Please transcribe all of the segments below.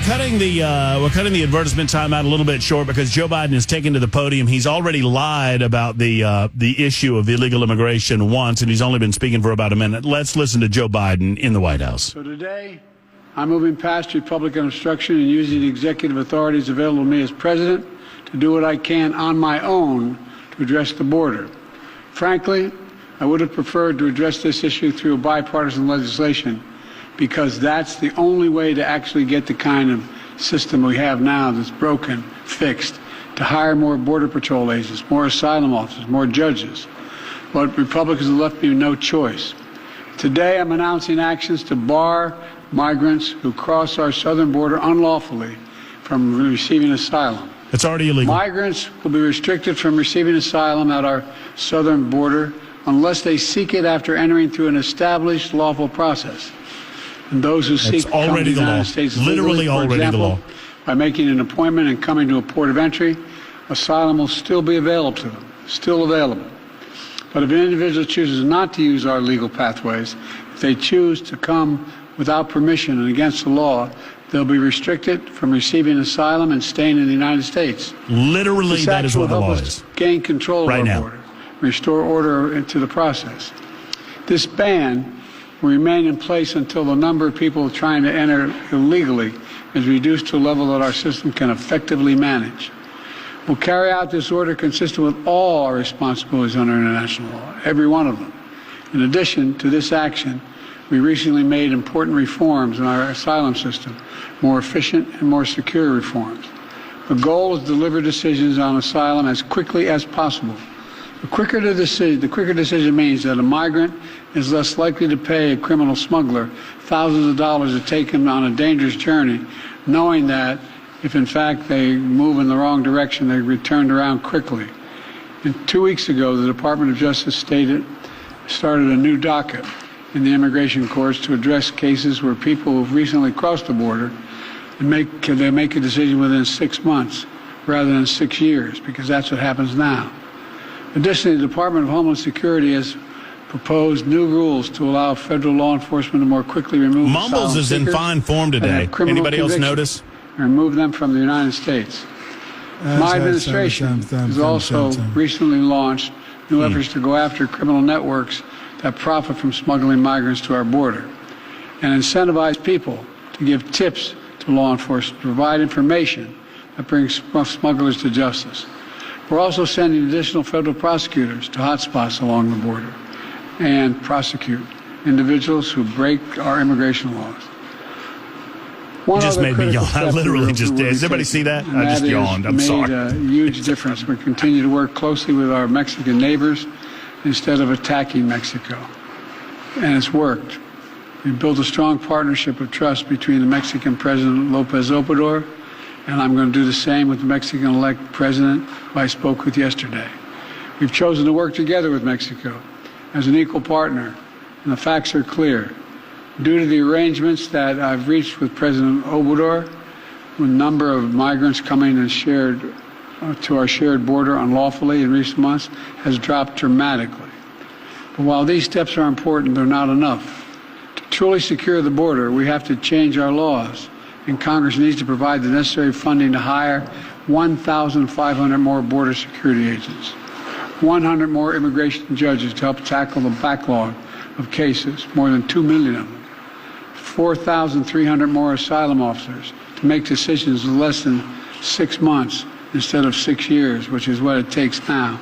cutting the advertisement time out a little bit short because Joe Biden is taken to the podium. He's already lied about the issue of illegal immigration once, and he's only been speaking for about a minute. Let's listen to Joe Biden in the White House. So today, I'm moving past Republican obstruction and using the executive authorities available to me as president to do what I can on my own to address the border. Frankly, I would have preferred to address this issue through bipartisan legislation, because that's the only way to actually get the kind of system we have now that's broken, fixed, to hire more Border Patrol agents, more asylum officers, more judges. But Republicans have left me no choice. Today, I'm announcing actions to bar migrants who cross our southern border unlawfully from receiving asylum. It's already illegal. Migrants will be restricted from receiving asylum at our southern border unless they seek it after entering through an established lawful process. And those who seek to come to the United States legally, for example, by making an appointment and coming to a port of entry, asylum will still be available to them, still available. But if an individual chooses not to use our legal pathways, if they choose to come without permission and against the law, they'll be restricted from receiving asylum and staying in the United States. Literally, that is what the law is. Gain control of our border, restore order into the process. This ban will remain in place until the number of people trying to enter illegally is reduced to a level that our system can effectively manage. We'll carry out this order consistent with all our responsibilities under international law, every one of them. In addition to this action, we recently made important reforms in our asylum system, more efficient and more secure reforms. The goal is to deliver decisions on asylum as quickly as possible. The quicker decision means that a migrant is less likely to pay a criminal smuggler thousands of dollars to take him on a dangerous journey, knowing that if in fact they move in the wrong direction, they're returned around quickly. And 2 weeks ago, the Department of Justice started a new docket in the immigration courts to address cases where people who've recently crossed the border and they make a decision within 6 months rather than 6 years, because that's what happens now. Additionally, the Department of Homeland Security has proposed new rules to allow federal law enforcement to more quickly remove Mumbles is in fine form today. Anybody else notice? Remove them from the United States. My administration has also recently launched new efforts to go after criminal networks that profit from smuggling migrants to our border and incentivize people to give tips to law enforcement, to provide information that brings smugglers to justice. We're also sending additional federal prosecutors to hotspots along the border and prosecute individuals who break our immigration laws. You just made me yawn. I literally just did. Does everybody see that? I just yawned. I'm sorry. Made a huge difference. We continue to work closely with our Mexican neighbors instead of attacking Mexico. And it's worked. We've built a strong partnership of trust between the Mexican President Lopez Obrador, and I'm going to do the same with the Mexican-elect president who I spoke with yesterday. We've chosen to work together with Mexico as an equal partner, and the facts are clear. Due to the arrangements that I've reached with President Obrador, the number of migrants coming and to our shared border unlawfully in recent months has dropped dramatically. But while these steps are important, they're not enough. To truly secure the border, we have to change our laws, and Congress needs to provide the necessary funding to hire 1,500 more border security agents, 100 more immigration judges to help tackle the backlog of cases, more than 2 million of them, 4,300 more asylum officers to make decisions in less than 6 months instead of 6 years, which is what it takes now,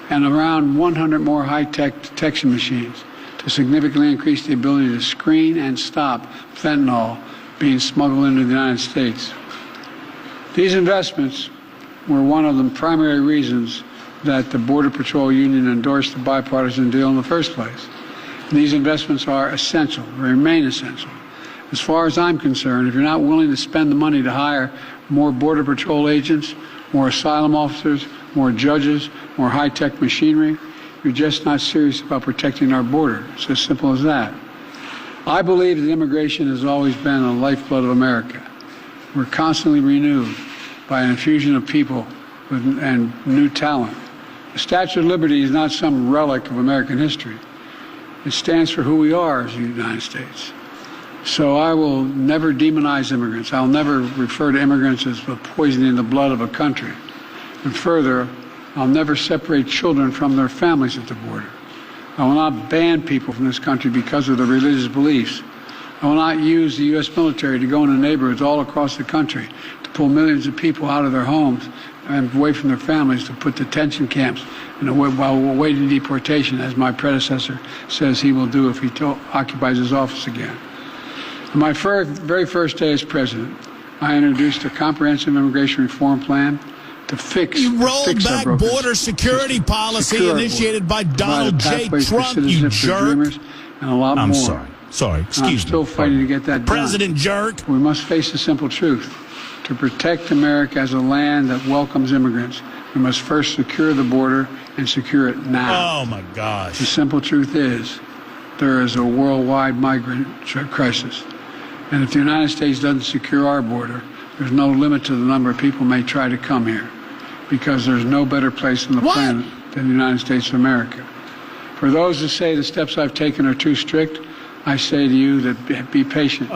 and around 100 more high-tech detection machines to significantly increase the ability to screen and stop fentanyl being smuggled into the United States. These investments were one of the primary reasons that the Border Patrol Union endorsed the bipartisan deal in the first place. And these investments are essential, remain essential. As far as I'm concerned, if you're not willing to spend the money to hire more Border Patrol agents, more asylum officers, more judges, more high-tech machinery, you're just not serious about protecting our border. It's as simple as that. I believe that immigration has always been the lifeblood of America. We're constantly renewed by an infusion of people and new talent. The Statue of Liberty is not some relic of American history. It stands for who we are as the United States. So I will never demonize immigrants. I'll never refer to immigrants as poisoning the blood of a country. And further, I'll never separate children from their families at the border. I will not ban people from this country because of their religious beliefs. I will not use the U.S. military to go into neighborhoods all across the country to pull millions of people out of their homes and away from their families, to put detention camps while awaiting deportation, as my predecessor says he will do if he occupies his office again. On my very first day as president, I introduced a comprehensive immigration reform plan to fix You rolled back our border security policy initiated by Donald J. Trump, you jerk. And a lot I'm more. sorry. Excuse me. I'm still fighting to get that done. President jerk. We must face the simple truth. To protect America as a land that welcomes immigrants, we must first secure the border and secure it now. Oh, my gosh. The simple truth is there is a worldwide migrant crisis. And if the United States doesn't secure our border, there's no limit to the number of people may try to come here, because there's no better place on the planet than the United States of America. For those who say the steps I've taken are too strict, I say to you that be patient.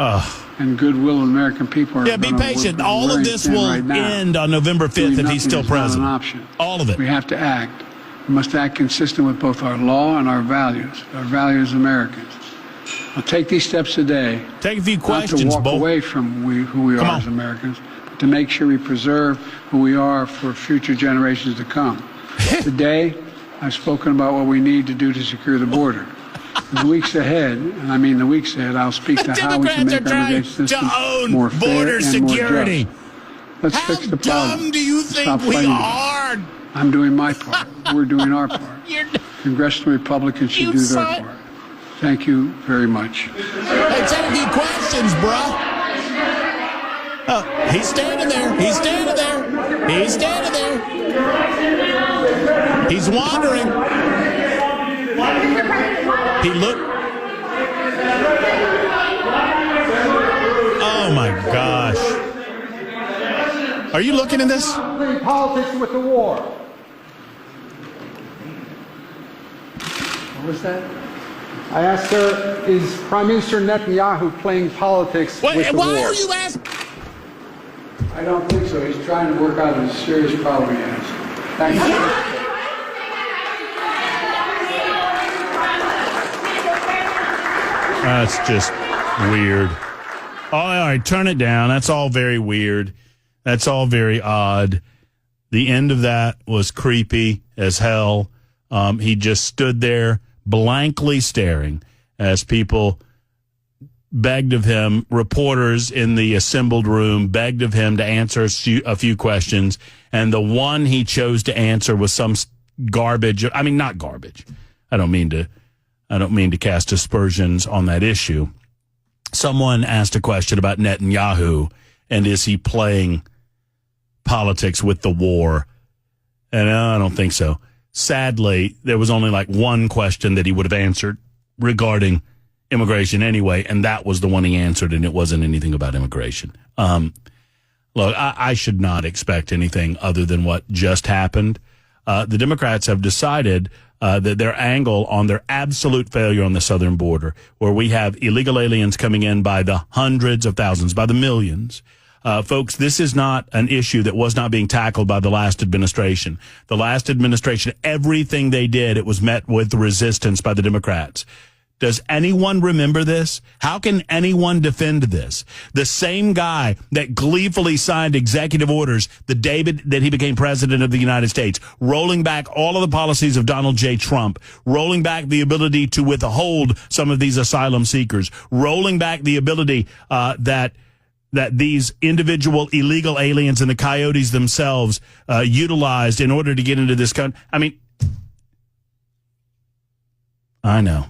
And goodwill of American people are be patient. All of this will end on November 5th if he's still president. Not an option. All of it. We have to act. We must act consistent with both our law and our values as Americans. I'll take these steps today. Take a few questions, not to walk Bo. away from who we are as Americans, but to make sure we preserve who we are for future generations to come. Today, I've spoken about what we need to do to secure the border. In the weeks ahead, and I mean the weeks ahead, I'll speak to how we can make our immigration system more fair border and security. more just. Let's fix the problem. How dumb do you think we are? I'm doing my part. We're doing our part. Congressional Republicans should do their part. Thank you very much. Hey, take a few questions, bruh. Oh, he's standing there. He's standing there. He's standing there. He's wandering. He looked. Oh, my gosh. Are you looking at this? Playing politics with the war. What was that? I asked her, is Prime Minister Netanyahu playing politics with the war? Why are you asking? I don't think so. He's trying to work out a serious problem he has. Thank you. That's just weird. All right, turn it down. That's all very weird. That's all very odd. The end of that was creepy as hell. He just stood there blankly staring as people begged of him, reporters in the assembled room begged of him to answer a few questions, and the one he chose to answer was some garbage. I mean, not garbage. I don't mean to cast aspersions on that issue. Someone asked a question about Netanyahu and is he playing politics with the war? And I don't think so. Sadly, there was only like one question that he would have answered regarding immigration anyway, and that was the one he answered, and it wasn't anything about immigration. Look, I should not expect anything other than what just happened. The Democrats have decided that their angle on their absolute failure on the southern border, where we have illegal aliens coming in by the hundreds of thousands, by the millions. Folks, this is not an issue that was not being tackled by the last administration. The last administration, everything they did, it was met with resistance by the Democrats. Does anyone remember this? How can anyone defend this? The same guy that gleefully signed executive orders the day that he became president of the United States, rolling back all of the policies of Donald J. Trump, rolling back the ability to withhold some of these asylum seekers, rolling back the ability that these individual illegal aliens and the coyotes themselves utilized in order to get into this country. I mean, I know.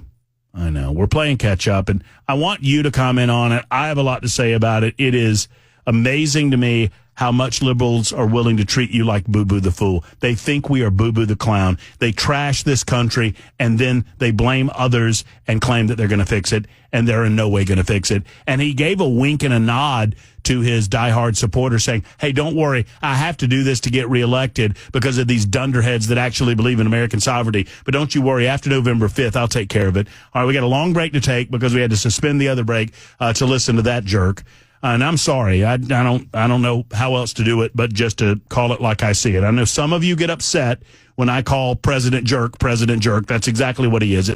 We're playing catch up, and I want you to comment on it. I have a lot to say about it. It is amazing to me how much liberals are willing to treat you like Boo Boo the Fool. They think we are Boo Boo the Clown. They trash this country, and then they blame others and claim that they're going to fix it, and they're in no way going to fix it. And he gave a wink and a nod to his diehard supporters saying, hey, don't worry, I have to do this to get reelected because of these dunderheads that actually believe in American sovereignty. But don't you worry, after November 5th, I'll take care of it. All right, we got a long break to take because we had to suspend the other break to listen to that jerk. And I'm sorry, I don't know how else to do it but just to call it like I see it. I know some of you get upset when I call President Jerk. That's exactly what he is.